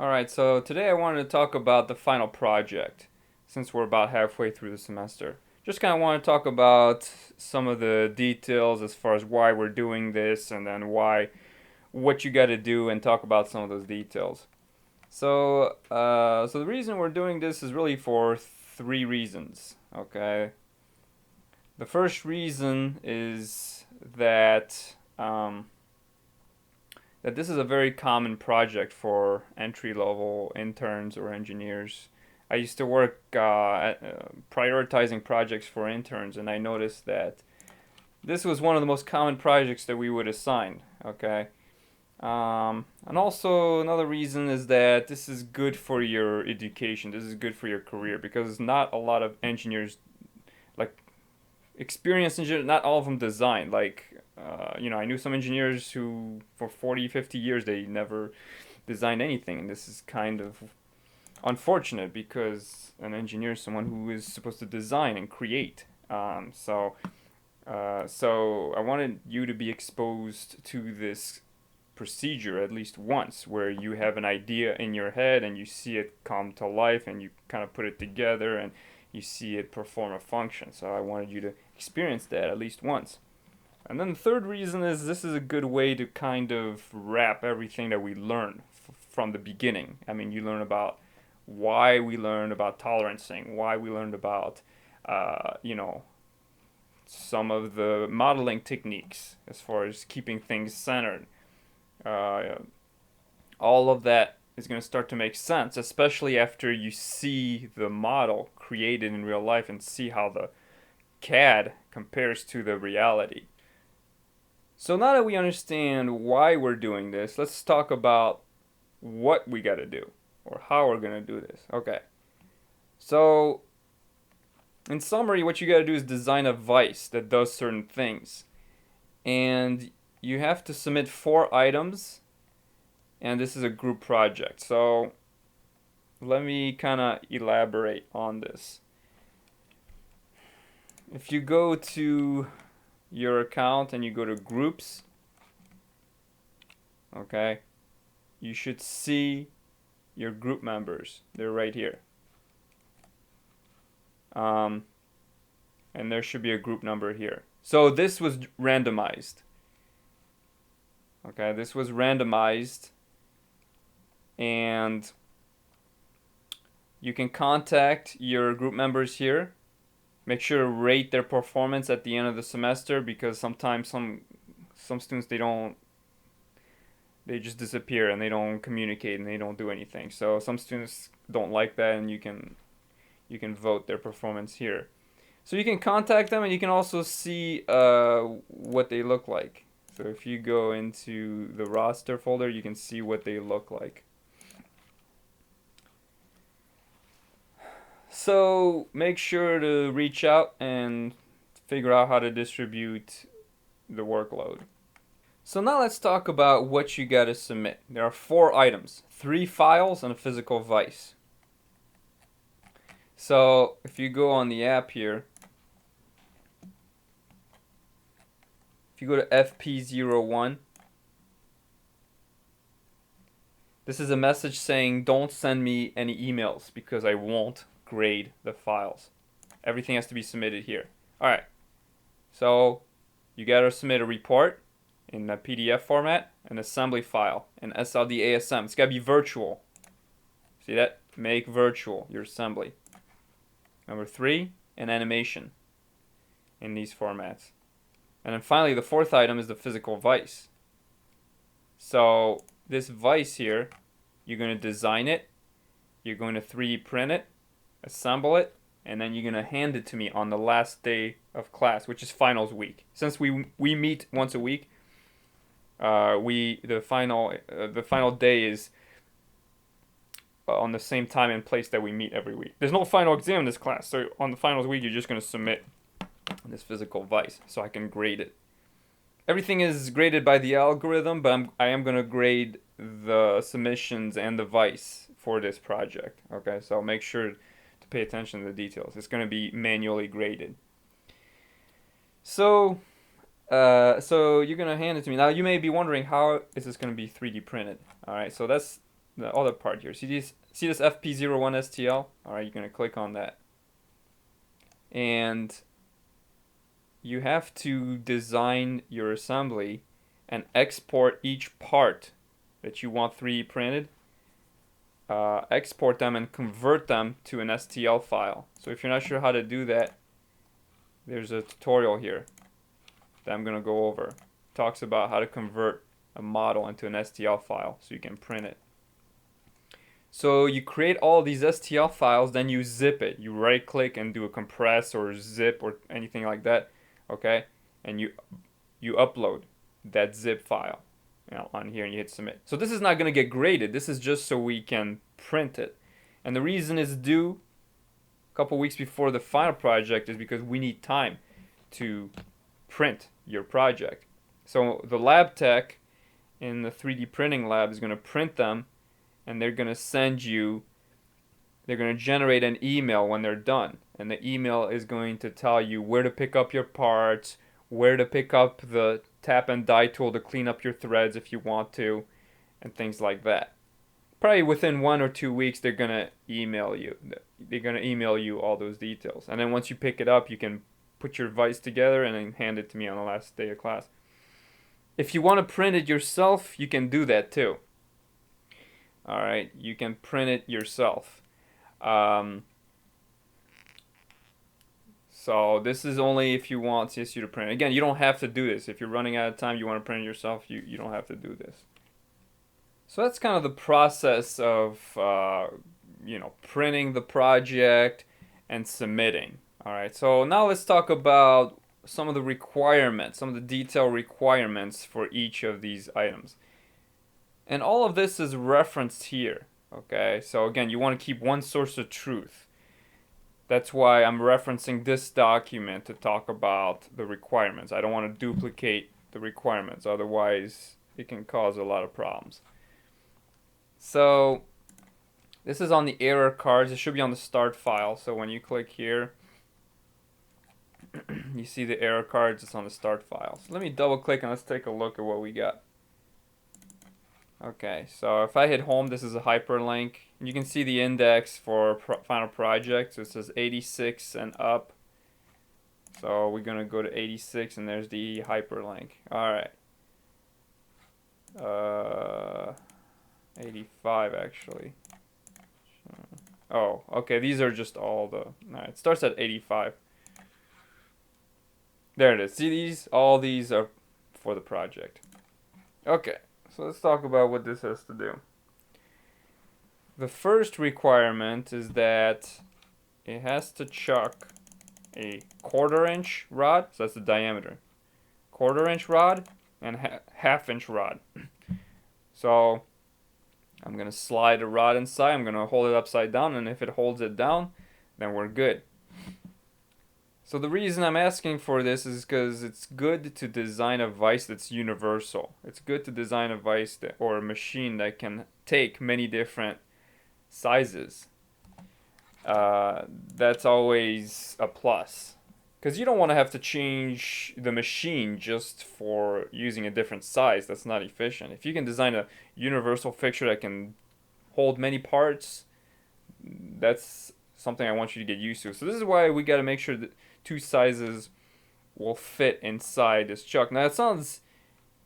Alright, so today I wanted to talk about the final project, since we're about halfway through the semester. Just kind of want to talk about some of the details as far as why we're doing this, and then what you got to do, and talk about some of those details. So the reason we're doing this is really for three reasons, okay? The first reason is that this is a very common project for entry-level interns or engineers. I used to work prioritizing projects for interns, and I noticed that this was one of the most common projects that we would assign. Okay, and also another reason is that this is good for your education. This is good for your career because not a lot of engineers, like experienced engineers, not all of them design. I knew some engineers who, for 40, 50 years, they never designed anything. And this is kind of unfortunate because an engineer is someone who is supposed to design and create. So I wanted you to be exposed to this procedure at least once, where you have an idea in your head and you see it come to life and you kind of put it together and you see it perform a function. So I wanted you to experience that at least once. And then the third reason is this is a good way to kind of wrap everything that we learn from the beginning. I mean, you learn about why we learned about tolerancing, why we learned about, uh, you know, some of the modeling techniques as far as keeping things centered. Uh, all of that is going to start to make sense, especially after you see the model created in real life and see how the CAD compares to the reality. So now that we understand why we're doing this, let's talk about what we got to do or how we're going to do this. Okay. So, in summary, what you got to do is design a vice that does certain things. And you have to submit 4 items, and this is a group project. So, let me kind of elaborate on this. If you go to your account and you go to groups, okay, you should see your group members. They're right here. And there should be a group number here. So this was randomized. Okay, this was randomized, and you can contact your group members here. Make sure to rate their performance at the end of the semester, because sometimes some students they just disappear and they don't communicate and they don't do anything. So some students don't like that, and you can vote their performance here. So you can contact them, and you can also see what they look like. So if you go into the roster folder, you can see what they look like. So make sure to reach out and figure out how to distribute the workload. So now let's talk about what you got to submit. There are 4 items, 3 files, and a physical vice. So if you go on the app here, if you go to FP01, this is a message saying don't send me any emails because I won't grade the files. Everything has to be submitted here. Alright, so you gotta submit a report in a PDF format, an assembly file, an SLD ASM. It's gotta be virtual. See that? Make virtual your assembly. Number 3, an animation in these formats. And then finally, the 4th item is the physical vice. So this vice here, you're going to design it, you're going to 3D print it, assemble it, and then you're going to hand it to me on the last day of class, which is finals week. Since we meet once a week, the final day is on the same time and place that we meet every week. There's no final exam in this class, so on the finals week, you're just going to submit this physical vice so I can grade it. Everything is graded by the algorithm, but I am going to grade the submissions and the vice for this project. Okay, so make sure to pay attention to the details. It's going to be manually graded. So you're going to hand it to me. Now, you may be wondering, how is this going to be 3D printed? All right, so that's the other part here. See this FP01 STL? All right, you're gonna click on that, and you have to design your assembly and export each part that you want 3D printed. Export them and convert them to an STL file. So if you're not sure how to do that, there's a tutorial here that I'm gonna go over. It talks about how to convert a model into an STL file so you can print it. So you create all these STL files, then you zip it. You right click and do a compress or zip or anything like that, okay? And you upload that zip file, you know, on here, and you hit submit. So this is not going to get graded. This is just so we can print it. And the reason it's due a couple weeks before the final project is because we need time to print your project. So the lab tech in the 3D printing lab is going to print them, and they're going to generate an email when they're done. And the email is going to tell you where to pick up your parts, where to pick up the tap and die tool to clean up your threads if you want to, and things like that. Probably within 1 or 2 weeks, they're going to email you. They're going to email you all those details. And then once you pick it up, you can put your vise together and then hand it to me on the last day of class. If you want to print it yourself, you can do that too. Alright, you can print it yourself. So this is only if you want CSU to print it. Again, you don't have to do this. If you're running out of time, you want to print it yourself, you don't have to do this. So that's kind of the process of, printing the project and submitting. Alright, so now let's talk about some of the requirements, some of the detail requirements for each of these items. And all of this is referenced here, okay? So again, you want to keep one source of truth. That's why I'm referencing this document to talk about the requirements. I don't want to duplicate the requirements, otherwise it can cause a lot of problems. So this is on the error cards. It should be on the start file. So when you click here, you see the error cards. It's on the start file. So let me double click and let's take a look at what we got. Okay, so if I hit home, this is a hyperlink. You can see the index for final project. So it says 86 and up. So we're going to go to 86 and there's the hyperlink. Alright. 85 actually. Oh, okay, these are just all the... Alright, it starts at 85. There it is. See all these are for the project. Okay. So let's talk about what this has to do. The first requirement is that it has to chuck a 1/4 inch rod, so that's the diameter, 1/4 inch rod and 1/2 inch rod. So I'm going to slide a rod inside, I'm going to hold it upside down, and if it holds it down, then we're good. So the reason I'm asking for this is because it's good to design a vise that's universal. It's good to design a vise or a machine that can take many different sizes. That's always a plus. Because you don't want to have to change the machine just for using a different size. That's not efficient. If you can design a universal fixture that can hold many parts, that's something I want you to get used to. So this is why we got to make sure that 2 sizes will fit inside this chuck. Now it sounds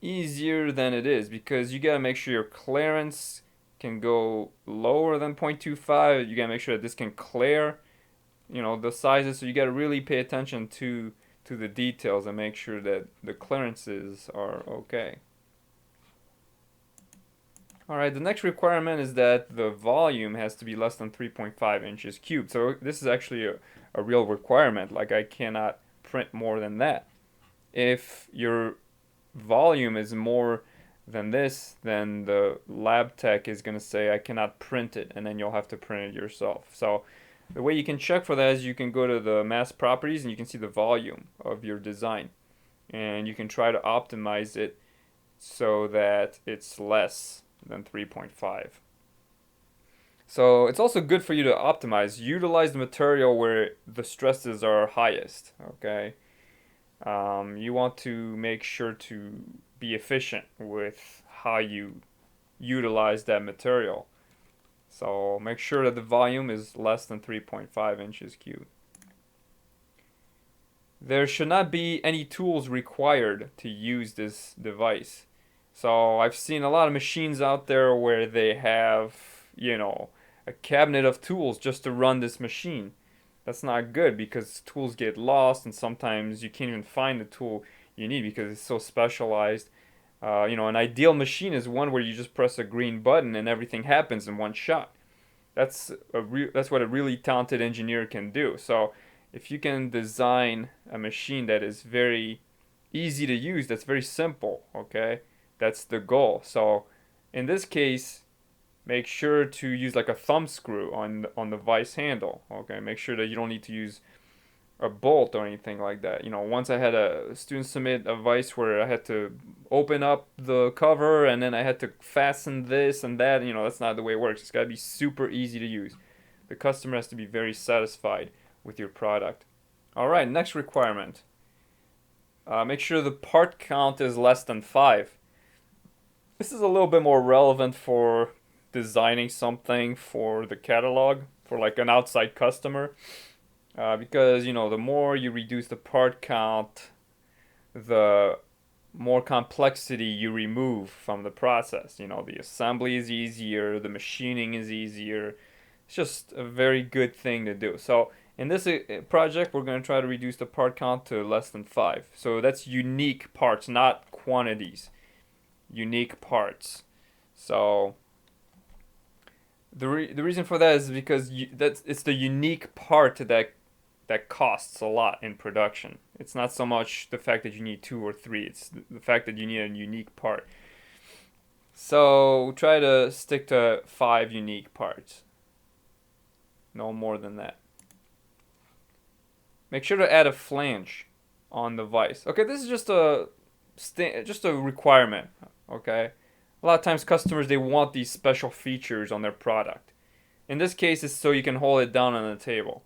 easier than it is because you gotta make sure your clearance can go lower than 0.25. You gotta make sure that this can clear, the sizes. So you gotta really pay attention to the details and make sure that the clearances are okay. Alright, the next requirement is that the volume has to be less than 3.5 inches cubed. So this is actually a real requirement. Like, I cannot print more than that. If your volume is more than this, then the lab tech is going to say, I cannot print it, and then you'll have to print it yourself. So the way you can check for that is you can go to the mass properties and you can see the volume of your design. And you can try to optimize it so that it's less than 3.5. So it's also good for you to optimize. Utilize the material where the stresses are highest, okay? You want to make sure to be efficient with how you utilize that material. So make sure that the volume is less than 3.5 inches cubed. There should not be any tools required to use this device. So I've seen a lot of machines out there where they have, a cabinet of tools just to run this machine. That's not good because tools get lost and sometimes you can't even find the tool you need because it's so specialized. An ideal machine is one where you just press a green button and everything happens in one shot. That's what a really talented engineer can do. So if you can design a machine that is very easy to use, that's very simple, okay? That's the goal. So in this case, make sure to use like a thumb screw on the vise handle, okay? Make sure that you don't need to use a bolt or anything like that. Once I had a student submit a vise where I had to open up the cover and then I had to fasten this and that. That's not the way it works. It's got to be super easy to use. The customer has to be very satisfied with your product. All right, next requirement. Make sure the part count is less than 5. This is a little bit more relevant for designing something for the catalog, for like an outside customer. Because, the more you reduce the part count, the more complexity you remove from the process. The assembly is easier, the machining is easier. It's just a very good thing to do. So in this project, we're going to try to reduce the part count to less than 5. So that's unique parts, not quantities. Unique parts. So the reason for that is because it's the unique part that costs a lot in production. It's not so much the fact that you need 2 or 3. It's the fact that you need a unique part. So try to stick to 5 unique parts. No more than that. Make sure to add a flange on the vise. Okay, this is just a requirement. Okay, a lot of times customers, they want these special features on their product. In this case, it's so you can hold it down on the table.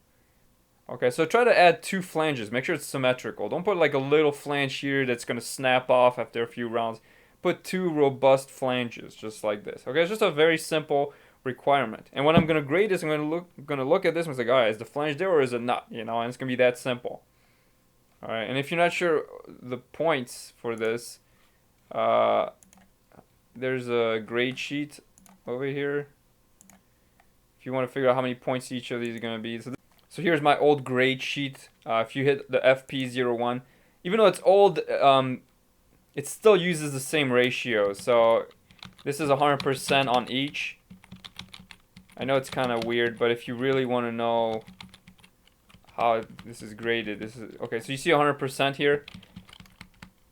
Okay, so try to add 2 flanges. Make sure it's symmetrical. Don't put like a little flange here that's going to snap off after a few rounds. Put 2 robust flanges, just like this. Okay, it's just a very simple requirement. And when I'm going to grade this, I'm going to look at this and say, all right, is the flange there or is it not? And it's going to be that simple. All right, and if you're not sure the points for this, there's a grade sheet over here. If you want to figure out how many points each of these are going to be. So here's my old grade sheet. If you hit the FP01, even though it's old, it still uses the same ratio. So this is 100% on each. I know it's kind of weird, but if you really want to know how this is graded, okay. So you see 100% here.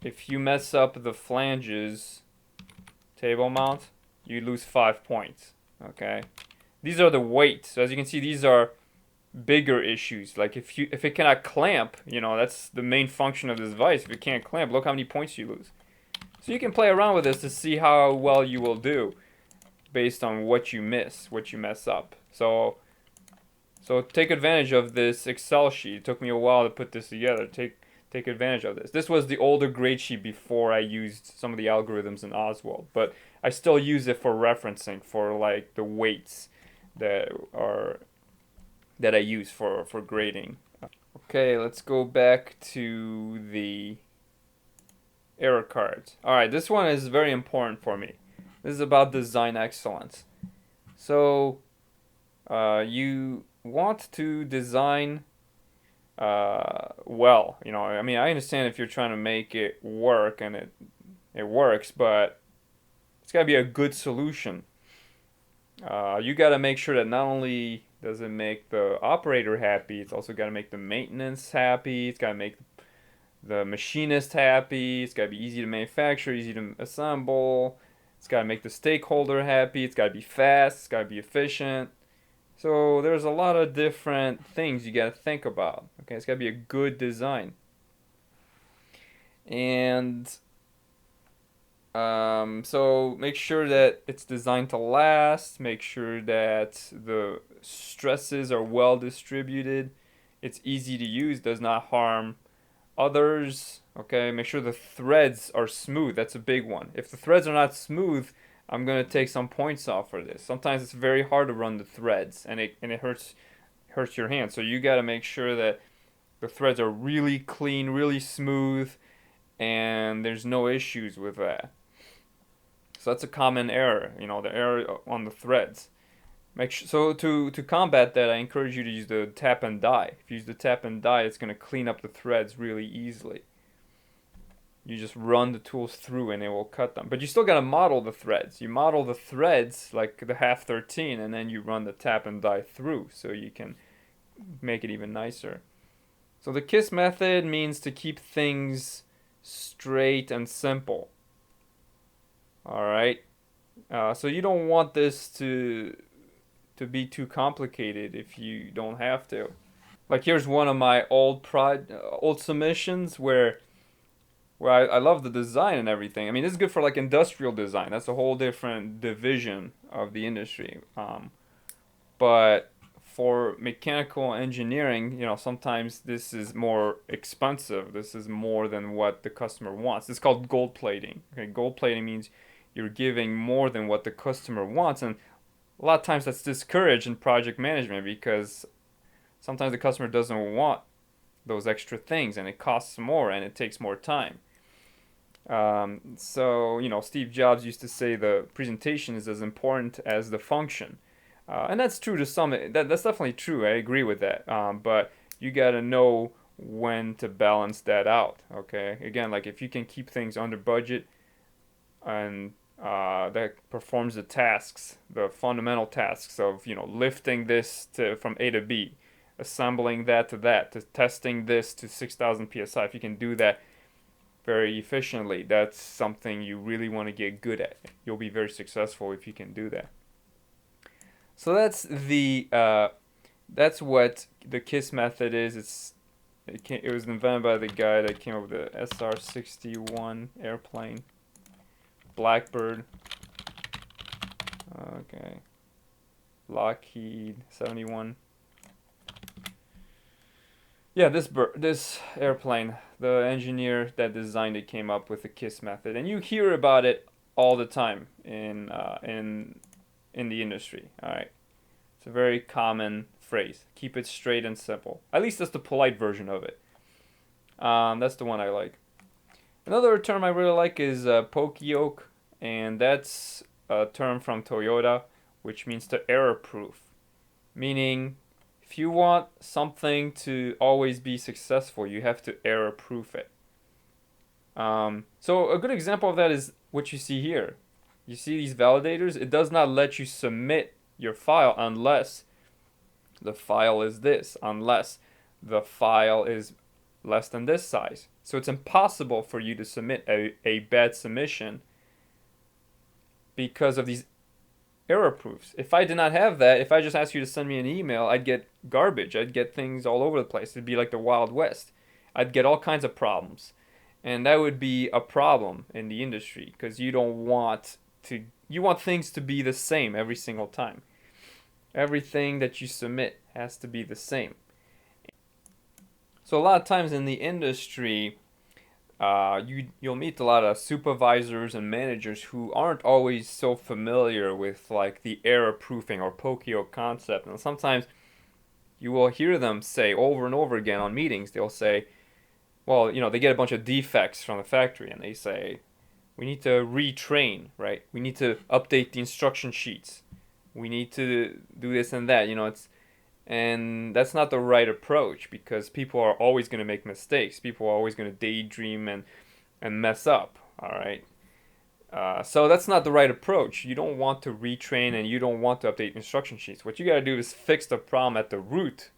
If you mess up the flanges table mount, you lose 5 points. Okay, these are the weights. So as you can see, these are bigger issues. Like if it cannot clamp, that's the main function of this device. If it can't clamp, look how many points you lose. So you can play around with this to see how well you will do based on what you mess up. So take advantage of this Excel sheet. It took me a while to put this together. Take advantage of this. This was the older grade sheet before I used some of the algorithms in Oswald, but I still use it for referencing for like the weights that I use for grading. Okay, let's go back to the error cards. Alright, this one is very important for me. This is about design excellence. So, you want to design well. I understand if you're trying to make it work and it works, but it's got to be a good solution. You got to make sure that not only does it make the operator happy, it's also got to make the maintenance happy, it's got to make the machinist happy, it's got to be easy to manufacture, easy to assemble, it's got to make the stakeholder happy, it's got to be fast, it's got to be efficient. So there's a lot of different things you got to think about. Okay, it's got to be a good design. And so make sure that it's designed to last, make sure that the stresses are well distributed, it's easy to use, does not harm others. Okay, make sure the threads are smooth. That's a big one. If the threads are not smooth, I'm gonna take some points off for this. Sometimes it's very hard to run the threads, and it hurts your hand. So you got to make sure that the threads are really clean, really smooth, and there's no issues with that. So that's a common error, the error on the threads. So to combat that, I encourage you to use the tap and die. If you use the tap and die, it's going to clean up the threads really easily. You just run the tools through and it will cut them. But you still got to model the threads. You model the threads like the half 13, and then you run the tap and die through so you can make it even nicer. So the KISS method means to keep things straight and simple. Alright? So you don't want this to be too complicated if you don't have to. Like here's one of my old submissions where I love the design and everything. I mean, this is good for like industrial design. That's a whole different division of the industry. But for mechanical engineering, sometimes this is more expensive. This is more than what the customer wants. It's called gold plating. Okay, gold plating means you're giving more than what the customer wants, and a lot of times that's discouraged in project management because sometimes the customer doesn't want those extra things, and it costs more and it takes more time. So Steve Jobs used to say the presentation is as important as the function. And that's true to some. That's definitely true. I agree with that. But you gotta know when to balance that out. Okay. Again, like if you can keep things under budget, and that performs the tasks, the fundamental tasks of lifting this from A to B, assembling that, to testing this to 6,000 psi. If you can do that very efficiently, that's something you really want to get good at. You'll be very successful if you can do that. So that's what the KISS method is. It was invented by the guy that came up with the SR-61 airplane, Blackbird. Okay, Lockheed 71. Yeah, this airplane, the engineer that designed it came up with the KISS method, and you hear about it all the time in the industry. All right, it's a very common phrase. Keep it straight and simple. At least that's the polite version of it. That's the one I like. Another term I really like is poka-yoke, and that's a term from Toyota, which means to error-proof, meaning if you want something to always be successful, you have to error-proof it. So a good example of that is what you see here. You see these validators? It does not let you submit your file unless the file is this, unless the file is less than this size. So it's impossible for you to submit a bad submission because of these error proofs. If I did not have that, if I just asked you to send me an email, I'd get garbage. I'd get things all over the place. It'd be like the Wild West. I'd get all kinds of problems. And that would be a problem in the industry because you want things to be the same every single time. Everything that you submit has to be the same. So a lot of times in the industry, you'll meet a lot of supervisors and managers who aren't always so familiar with like the error proofing or poka-yoke concept, and sometimes you will hear them say over and over again on meetings, they'll say, well, they get a bunch of defects from the factory and they say, we need to retrain, right? We need to update the instruction sheets. We need to do this and that, and that's not the right approach because people are always going to make mistakes. People are always going to daydream and mess up, all right? So that's not the right approach. You don't want to retrain and you don't want to update instruction sheets. What you got to do is fix the problem at the root.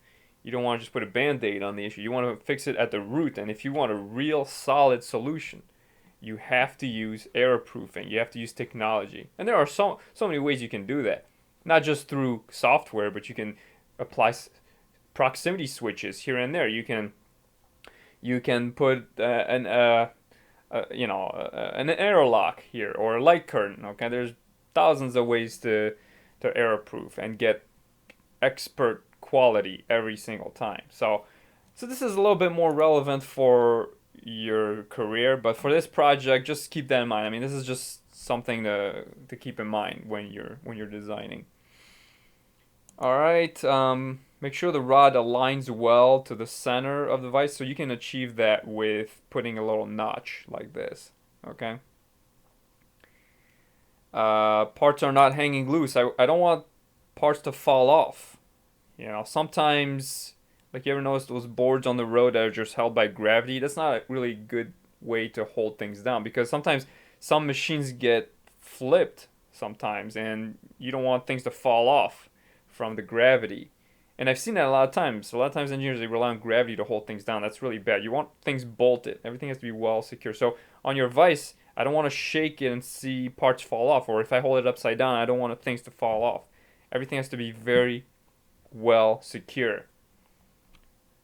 You don't want to just put a band-aid on the issue. You want to fix it at the root, and if you want a real solid solution, you have to use error proofing. You have to use technology. And there are so many ways you can do that. Not just through software, but you can apply proximity switches here and there. You can put an error lock here or a light curtain. Okay, there's thousands of ways to error proof and get expert quality every single time. So this is a little bit more relevant for your career. But for this project, just keep that in mind. I mean, this is just something to keep in mind when you're designing. All right. Make sure the rod aligns well to the center of the vise, so you can achieve that with putting a little notch like this. Okay. Parts are not hanging loose. I don't want parts to fall off. You know, sometimes, like you ever notice those boards on the road that are just held by gravity? That's not a really good way to hold things down, because sometimes some machines get flipped sometimes, and you don't want things to fall off from the gravity. And I've seen that a lot of times. A lot of times engineers, they rely on gravity to hold things down. That's really bad. You want things bolted. Everything has to be well secure. So on your vise, I don't want to shake it and see parts fall off. Or if I hold it upside down, I don't want things to fall off. Everything has to be very well secure.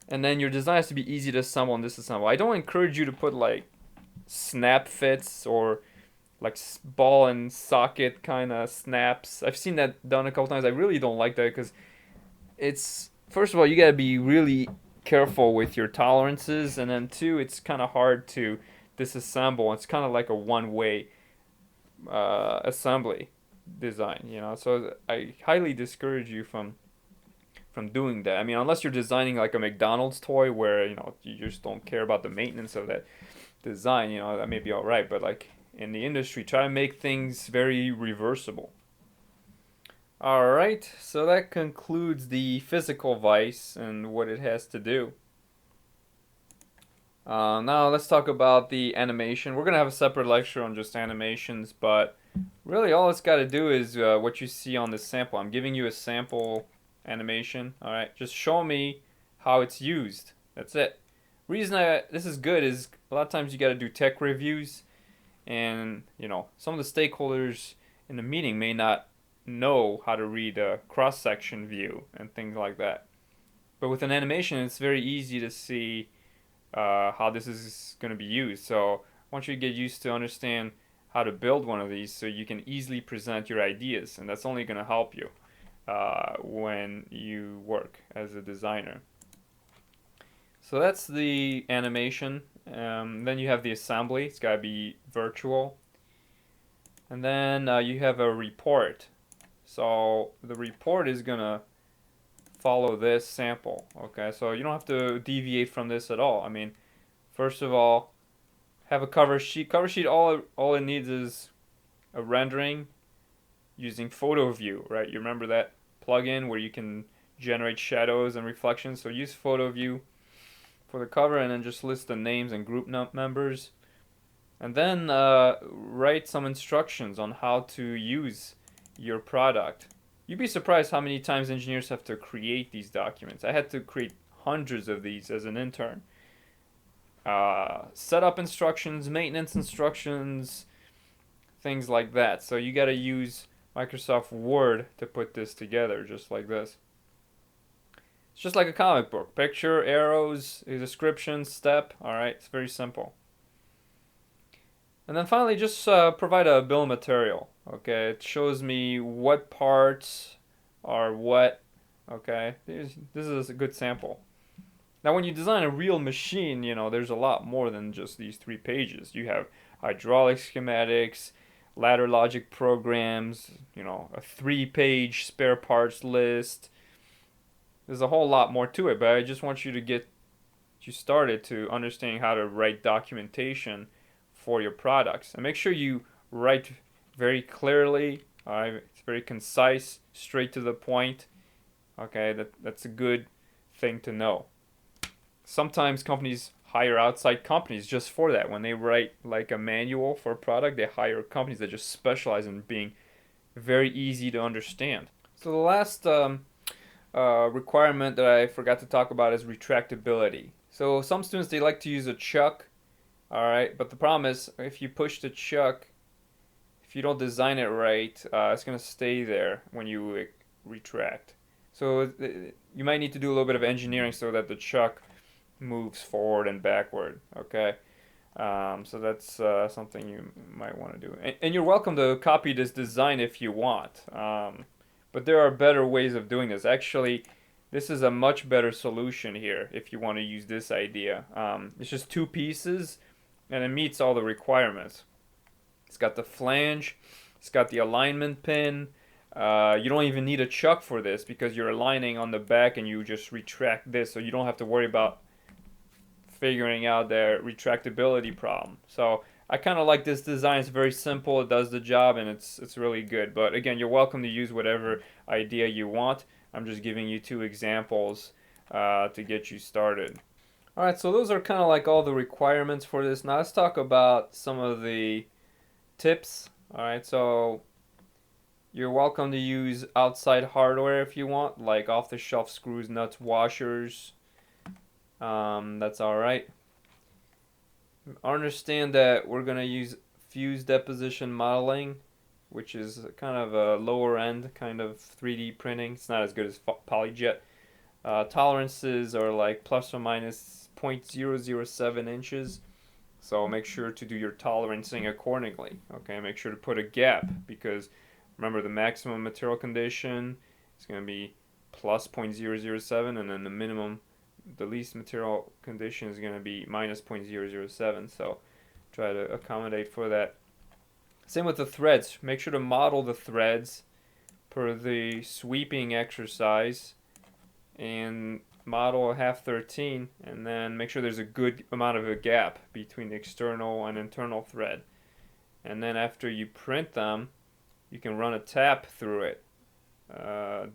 And then your design has to be easy to assemble and disassemble. I don't encourage you to put like snap fits or like ball and socket kind of snaps. I've seen that done a couple times. I really don't like that, because it's, first of all, you got to be really careful with your tolerances, and then two, it's kind of hard to disassemble. It's kind of like a one-way assembly design, you know. So I highly discourage you from doing that. I mean, unless you're designing like a McDonald's toy where, you know, you just don't care about the maintenance of that design, you know, that may be all right. But like in the industry, try to make things very reversible. All right, so that concludes the physical vice and what it has to do. Now let's talk about the animation. We're gonna have a separate lecture on just animations, but really all it's got to do is what you see on this sample. I'm giving you a sample animation. All right, just show me how it's used. That's it. Reason this is good is a lot of times you got to do tech reviews, and you know some of the stakeholders in the meeting may not know how to read a cross-section view and things like that. But with an animation, it's very easy to see how this is going to be used. So I want you to get used to understand how to build one of these so you can easily present your ideas, and that's only going to help you when you work as a designer. So that's the animation. Then you have the assembly. It's got to be virtual. And then you have a report. So the report is going to follow this sample. Okay, so you don't have to deviate from this at all. I mean, first of all, have a cover sheet. Cover sheet, all it needs is a rendering using photo view, right? You remember that plugin where you can generate shadows and reflections? So use photo view for the cover, and then just list the names and group members. And then write some instructions on how to use your product. You'd be surprised how many times engineers have to create these documents. I had to create hundreds of these as an intern. Setup instructions, maintenance instructions, things like that. So you got to use Microsoft Word to put this together, just like this. It's just like a comic book. Picture, arrows, a description, step. All right, it's very simple. And then finally, just provide a bill of material. Okay, it shows me what parts are what. Okay, this is a good sample. Now, when you design a real machine, you know, there's a lot more than just these 3 pages. You have hydraulic schematics, ladder logic programs, you know, a 3-page spare parts list. There's a whole lot more to it, but I just want you to get you started to understanding how to write documentation for your products. And make sure you write very clearly. It's very concise, straight to the point. Okay, that's a good thing to know. Sometimes companies hire outside companies just for that. When they write like a manual for a product, they hire companies that just specialize in being very easy to understand. So the last requirement that I forgot to talk about is retractability. So some students, they like to use a chuck. All right, but the problem is if you push the chuck, if you don't design it right, it's going to stay there when you retract. So you might need to do a little bit of engineering so that the chuck moves forward and backward. Okay, so that's something you might want to do. And you're welcome to copy this design if you want. But there are better ways of doing this. Actually, this is a much better solution here if you want to use this idea. It's just two pieces and it meets all the requirements. It's got the flange, it's got the alignment pin. You don't even need a chuck for this because you're aligning on the back and you just retract this, so you don't have to worry about figuring out their retractability problem. So I kind of like this design. It's very simple, it does the job, and it's really good. But again, you're welcome to use whatever idea you want. I'm just giving you two examples to get you started. Alright, so those are kind of like all the requirements for this. Now let's talk about some of the tips. Alright, so you're welcome to use outside hardware if you want, like off-the-shelf screws, nuts, washers. That's alright. Understand that we're going to use fuse deposition modeling, which is kind of a lower end kind of 3D printing. It's not as good as PolyJet. Tolerances are like plus or minus 0.007 inches. So make sure to do your tolerancing accordingly. Okay, make sure to put a gap because remember the maximum material condition is going to be plus 0.007 and then the least material condition is going to be minus 0.007. So try to accommodate for that. Same with the threads. Make sure to model the threads per the sweeping exercise and model a half 13 and then make sure there's a good amount of a gap between the external and internal thread. And then after you print them, you can run a tap through it,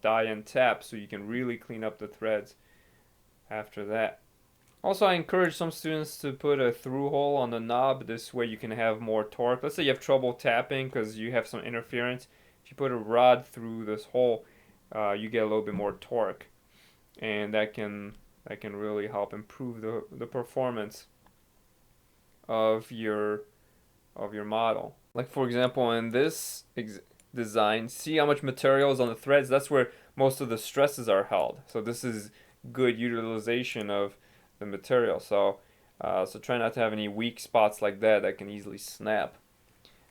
die and tap, so you can really clean up the threads after that. Also, I encourage some students to put a through hole on the knob. This way you can have more torque. Let's say you have trouble tapping because you have some interference. If you put a rod through this hole, you get a little bit more torque, and that can really help improve the performance of your model. Like for example, in this design, see how much material is on the threads? That's where most of the stresses are held. So this is good utilization of the material. So try not to have any weak spots like that can easily snap.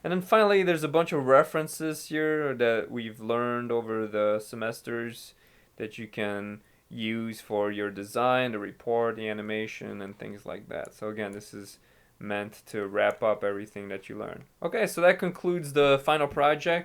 And then finally, there's a bunch of references here that we've learned over the semesters that you can use for your design, the report, the animation, and things like that. So again, this is meant to wrap up everything that you learn. Okay, so that concludes the final project.